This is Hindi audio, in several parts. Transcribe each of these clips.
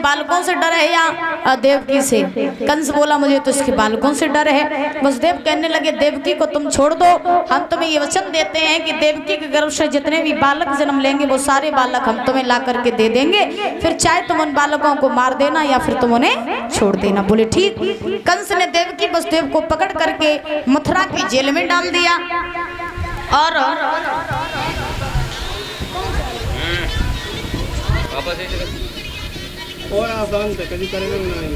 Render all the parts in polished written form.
बालकों से डर है या देवकी से? कंस बोला मुझे तो इसके बालकों से डर है। वसुदेव कहने लगे देवकी को तुम छोड़ दो, हम तुम्हें ये वचन देते हैं कि देवकी के गर्भ से जितने भी बालक जन्म लेंगे वो सारे बालक हम तुम्हें ला करके दे देंगे, फिर चाहे तुम उन बालकों को मार देना या फिर तुम उन्हें छोड़ देना। बोले ठीक। कंस ने देवकी वसुदेव को पकड़ करके मथुरा की जेल में डाल दिया और आसान था, कभी करेंगे नहीं।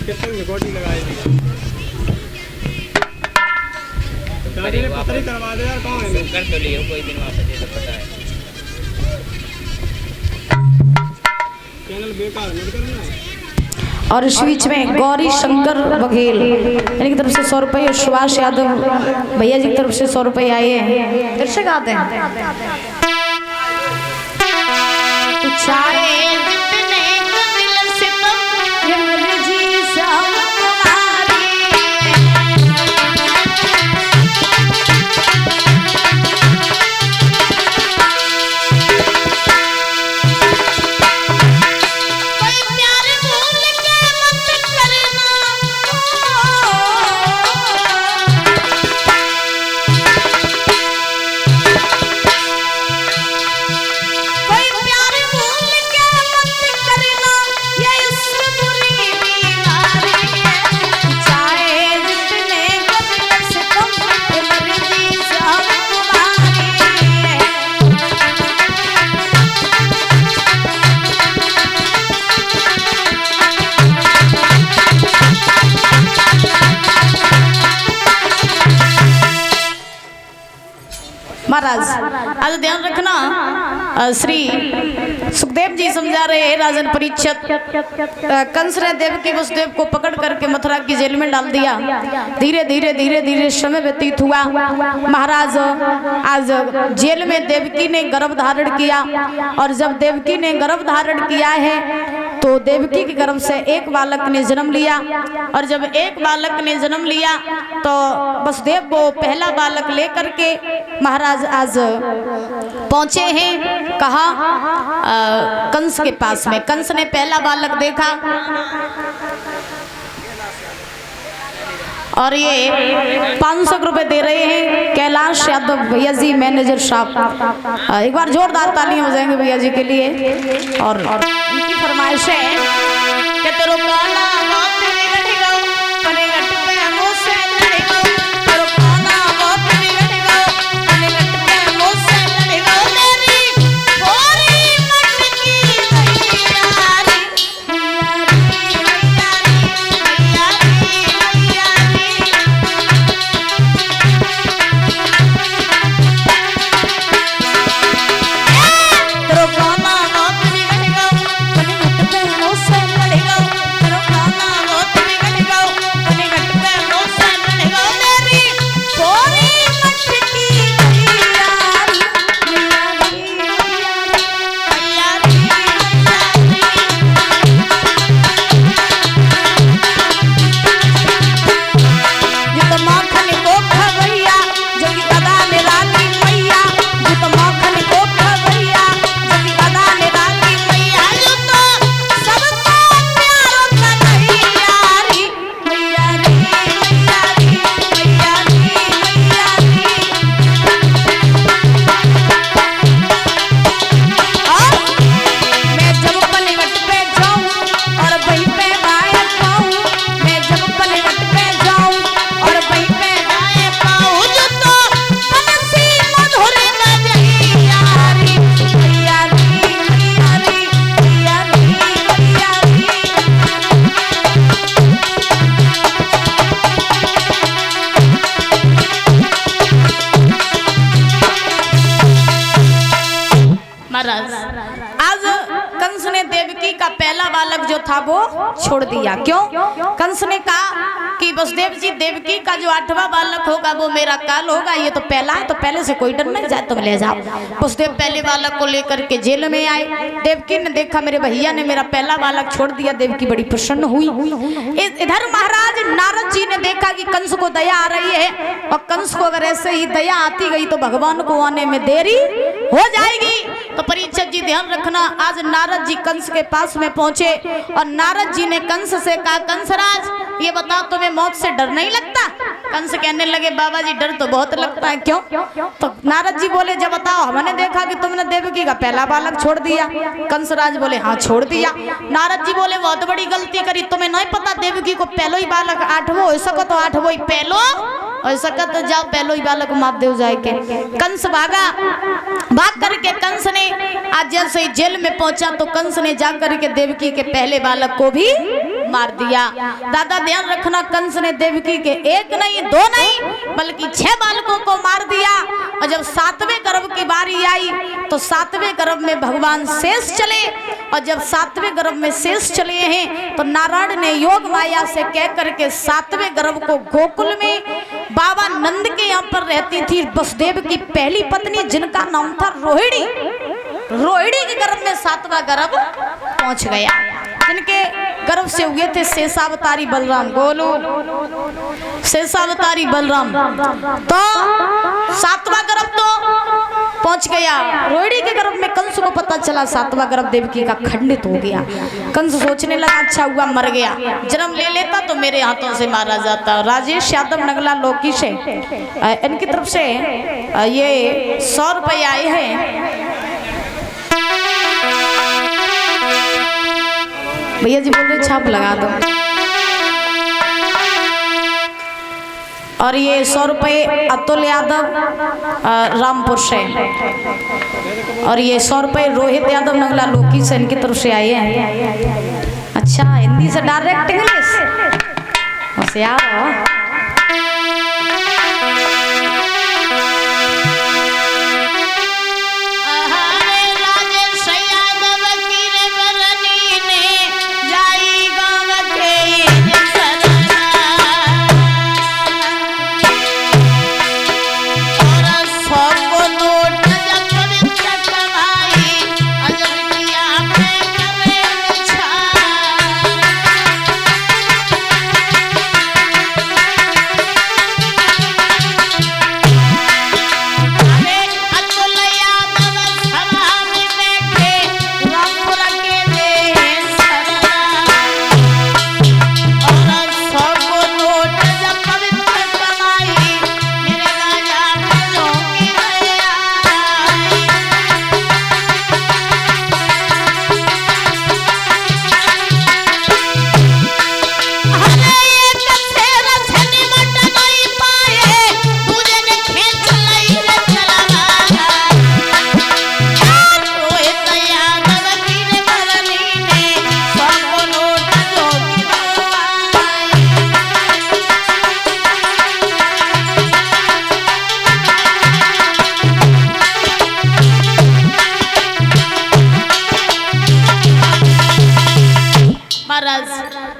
कितने गोटी लगाई थी? करवा दे यार, कौन है? कर तो लियो कोई दिन वापस, ये तो पता है। चैनल बेकार मत करना। और इस बीच में गौरी शंकर बघेल इनकी तरफ से 100 रुपये और सुभाष यादव भैया जी की तरफ से 100 रुपये आए हैं। फिर से गाते हैं महाराज। आज ध्यान रखना, श्री सुखदेव जी समझा रहे हैं राजन परीक्षित, कंस ने देवकी वसुदेव को पकड़ करके मथुरा की जेल में डाल दिया। धीरे धीरे धीरे धीरे समय व्यतीत हुआ। महाराज आज जेल में देवकी ने गर्भ धारण किया और जब देवकी ने गर्भ धारण किया है तो देवकी के गर्भ से एक बालक ने जन्म लिया और जब एक बालक ने जन्म लिया तो वसुदेव वो पहला बालक लेकर के महाराज आज पहुंचे हैं कहा कंस के पास में। कंस ने पहला बालक देखा और ये 500 रुपए दे रहे हैं कैलाश यादव भैया जी, मैनेजर साहब। एक बार जोरदार तालियां हो जाएंगे भैया जी के लिए। और इनकी फरमाइश है कि तेरो काला हाथ बिगड़ेगा, पनेगट पे मुझसे लड़ेगा, तेरो काला हाथ बिगड़ेगा, पनेगट पे मुझसे लड़ेगा, मेरी गोरी मटकी तैयारी, देवकी का पहला बालक जो था वो छोड़ दिया। क्यों? कंस ने कहा कि वसुदेव जी, देवकी का जो 8वां बालक होगा वो मेरा काल होगा, ये तो पहला है, तो पहले से कोई डर नहीं, जाए तुम ले जाओ। वसुदेव पहले बालक को लेकर के जेल में आए। देवकी ने देखा मेरे भैया ने मेरा पहला बालक छोड़ दिया। देवकी बड़ी प्रसन्न हुई। इधर महाराज नारद जी ने देखा कि कंस को दया आ रही है, और कंस को अगर ऐसे ही दया आती गई तो भगवान को आने में देरी हो जाएगी। तो परीक्षित जी ध्यान रखना, आज नारद जी कंस के पास में पहुंचे और नारद जी ने कंस से कहा, कंसराज ये बताओ तुम्हें मौत से डर नहीं लगता? कंस कहने लगे, बाबा जी डर तो बहुत लगता है। क्यों? तो नारद जी बोले, जब बताओ, हमने देखा कि तुमने देवकी का पहला बालक छोड़ दिया। कंसराज बोले, हाँ छोड़ दिया। नारद जी बोले, बहुत बड़ी गलती करी, तुम्हें नहीं पता देवकी को पहलो ही बालक 8वां हो सको तो 8वां ही पहलो हो सका तो जाओ पहलो ही बालक मार दे जाए के। कंस भागा, भाग करके कंस ने आज जैसे ही जेल में पहुंचा तो कंस ने जा करके देवकी के पहले बालक को भी मार दिया। दादा ध्यान रखना, कंस ने देवकी के 1 नहीं 2 नहीं बल्कि 6 बालकों को मार दिया। और जब 7वें गर्भ की बारी आई तो 7वें गर्भ में भगवान शेष चले, और जब 7वें गर्भ में शेष चले हैं तो नारायण ने योग माया से कह करके 7वें गर्भ को गोकुल में बाबा नंद के यहाँ पर रहती थी वसुदेव की पहली पत्नी, जिनका नाम था रोहिणी। रोहिणी के गर्भ में 7वां गर्भ पहुंच गया, जिनके गर्भ से हुए थे शेषावतारी बलराम। गोलू शेषावतारी बलराम, तो 7वां गर्भ तो पहुंच गया। रोहिणी के गर्भ में कंस को पता चला 7वां गर्भ देवकी का खंडित हो गया। कंस सोचने लगा, अच्छा हुआ मर गया, जन्म ले लेता तो मेरे हाथों से मारा जाता। राजेश यादव नगला लोकी से इनकी तरफ से ये 100 रुपये आए हैं। भैया जी बोल रहे छाप लगा दो। और ये 100 रुपये अतुल यादव रामपुर से, और ये 100 रुपये रोहित यादव नगला लोकी से, इनकी तरफ से आए हैं। अच्छा, हिंदी से डायरेक्ट इंग्लिश, होशियार हो।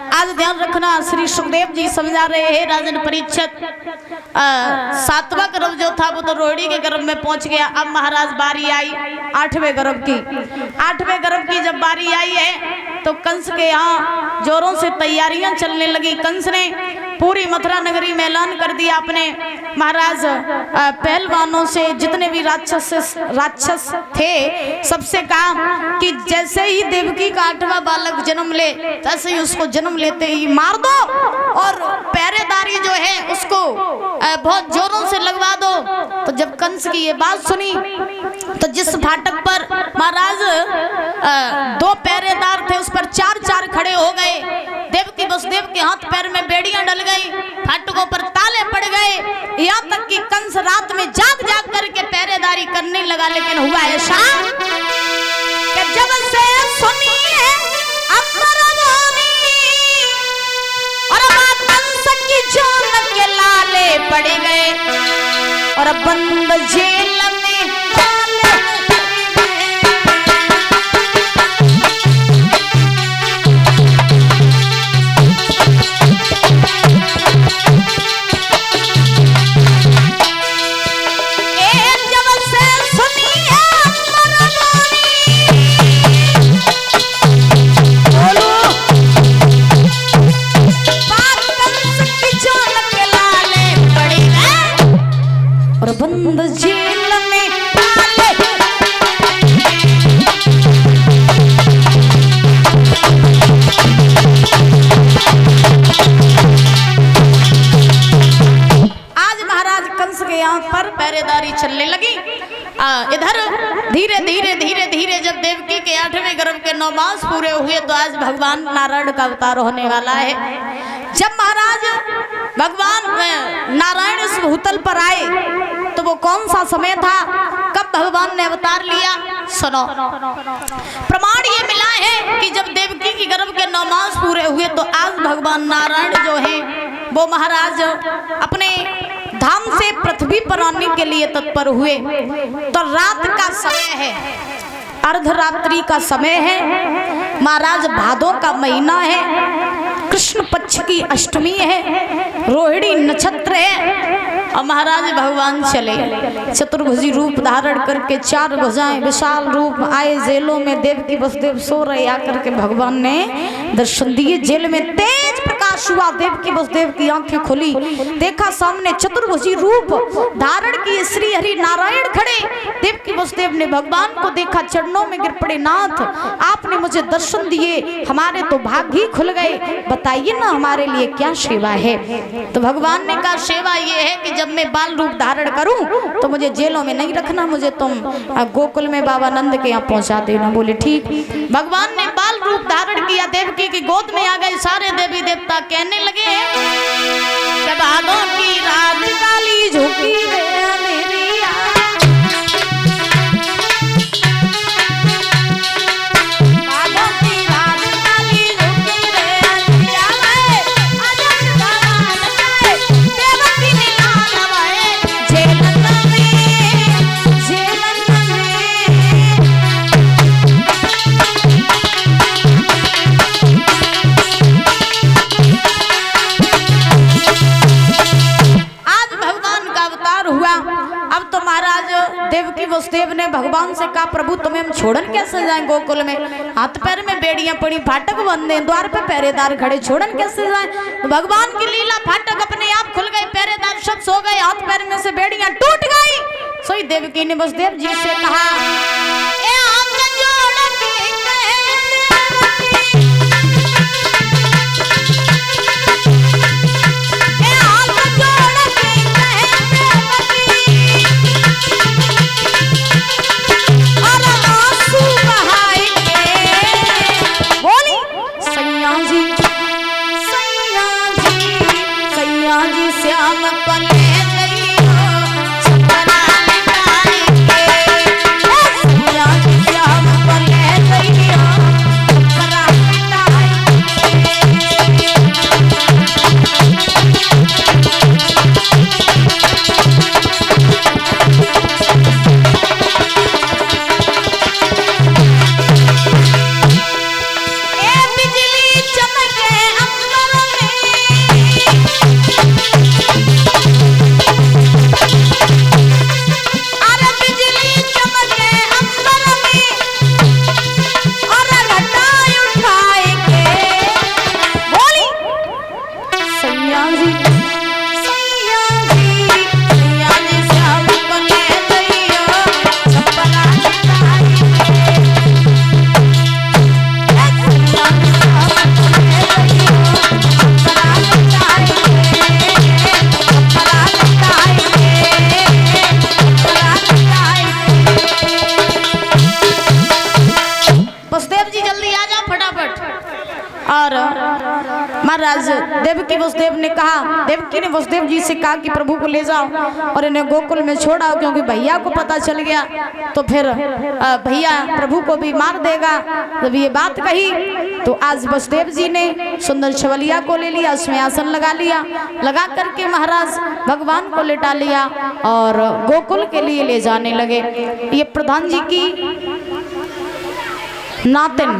आज ध्यान रखना, श्री सुखदेव जी समझा रहे हैं राजन परीक्षित, 7वां गर्भ जो था वो तो रोहिणी के गर्भ में पहुंच गया। अब महाराज बारी आई 8वें गर्भ की। 8वें गर्भ की जब बारी आई है तो कंस के यहाँ जोरों से तैयारियां चलने लगी। कंस ने पूरी मथुरा नगरी में ऐलान कर दिया अपने महाराज पहलवानों से, जितने भी राक्षस थे सबसे कहा कि जैसे ही देवकी का 8वां बालक जन्म ले तैसे ही उसको जन्म लेते ही मार दो, और पहरेदारी जो है उसको बहुत जोरों से लगवा दो। तो जब कंस की ये बात सुनी तो जिस फाटक पर महाराज 2 पहरेदार थे उस पर 4-4 खड़े हो गए। देवकी वसुदेव के हाथ पैर में बेड़ियां डल गई, फाटकों पर ताले पड़ गए, यहाँ तक कि कंस रात में जाग जाग करके पहरेदारी करने लगा। लेकिन हुआ ऐसा कि जब से सुनी है और कंस की जान के लाले पड़ गए और बंद जेल में चलने लगी। इधर धीरे धीरे धीरे धीरे जब देवकी के 8वें गर्भ के 9 मास पूरे हुए तो आज भगवान नारायण का अवतार होने वाला है। जब महाराज भगवान नारायण इस भूतल पर आए तो वो कौन सा समय था, कब भगवान ने अवतार लिया? सुनो, प्रमाण ये मिला है कि जब देवकी की गर्भ के 9 मास पूरे हुए तो आज भगवान नारायण जो है वो महाराज अपने धाम से पृथ्वी पर आने के लिए तत्पर हुए। तो रात का समय है, अर्धरात्रि का समय है, महाराज भादों का महीना है, कृष्ण पक्ष की अष्टमी है, रोहिणी नक्षत्र है और महाराज भगवान चले चतुर्भुजी रूप धारण करके 4 भुजाएं विशाल रूप आए जेलों में। देवकी वसुदेव सो रहे, आकर के भगवान ने दर्शन दिए। जेल में तेज प्रकाश हुआ, देवकी वसुदेव की आंखें खुली, देखा सामने चतुर्भुजी रूप धारण किए श्री हरि नारायण खड़े। देवकी वसुदेव ने भगवान को देखा, चरणों में गिर पड़े, नाथ आपने मुझे दर्शन दिए, हमारे तो भाग्य ही खुल गए, बताइए ना हमारे लिए क्या सेवा है। तो भगवान ने कहा सेवा ये है कि जब मैं बाल रूप धारण करूं तो मुझे जेलों में नहीं रखना, मुझे तुम गोकुल में बाबा नंद के यहाँ पहुंचा देना। बोले ठीक। भगवान ने बाल रूप धारण किया, देवकी की गोद में आ गए। सारे देवी देवता कहने लगे जब भादों की रात काली झुकी देवकी वसुदेव ने भगवान से कहा प्रभु तुम्हें हम छोड़न कैसे जाएं गोकुल में, हाथ पैर में बेड़ियां पड़ी, फाटक बंदे, द्वार पे पहरेदार खड़े, छोड़न कैसे जाएं। तो भगवान की लीला, फाटक अपने आप खुल गए, पहरेदार सब सो गए, हाथ पैर में से बेड़ियां टूट गई। सोई देवकी ने वसुदेव जी से कहा महाराज देवकी वसुदेव ने कहा, देवकी ने वसुदेव जी से कहा कि प्रभु को ले जाओ और इन्हें गोकुल में छोड़ाओ, क्योंकि भैया को पता चल गया तो फिर भैया प्रभु को भी मार देगा। जब ये बात कही तो आज वसुदेव जी ने सुंदर छवलिया को ले लिया, उसमें आसन लगा लिया, लगा करके महाराज भगवान को लेटा लिया और गोकुल के लिए ले जाने लगे। ये प्रधान जी की नातिन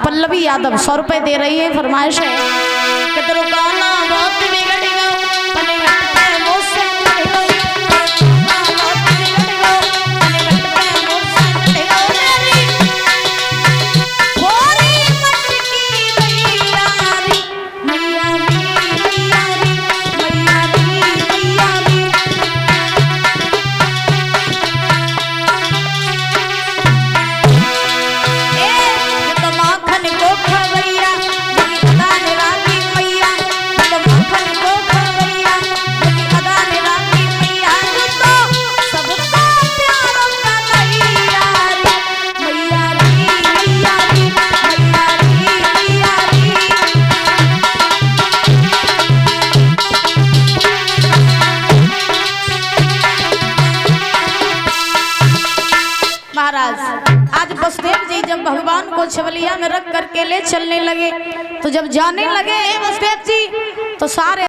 पल्लवी यादव 100 रुपए दे रही है, फरमाइश है कि तेरे गाना बहुत बिगड़ गया, पने घट पे मुझसे लड़ गई, बहुत बिगड़ गया, पने घट पे मुझसे लड़ गई, थोड़ी मटकी मैयारी मैयारी मैयारी मैयारी मैयारी। माखन को खवैया, माखन महाराज आज वसुदेव जी जब भगवान को छवलिया में रख करके ले चलने लगे, तो जब जाने लगे वसुदेव जी तो सारे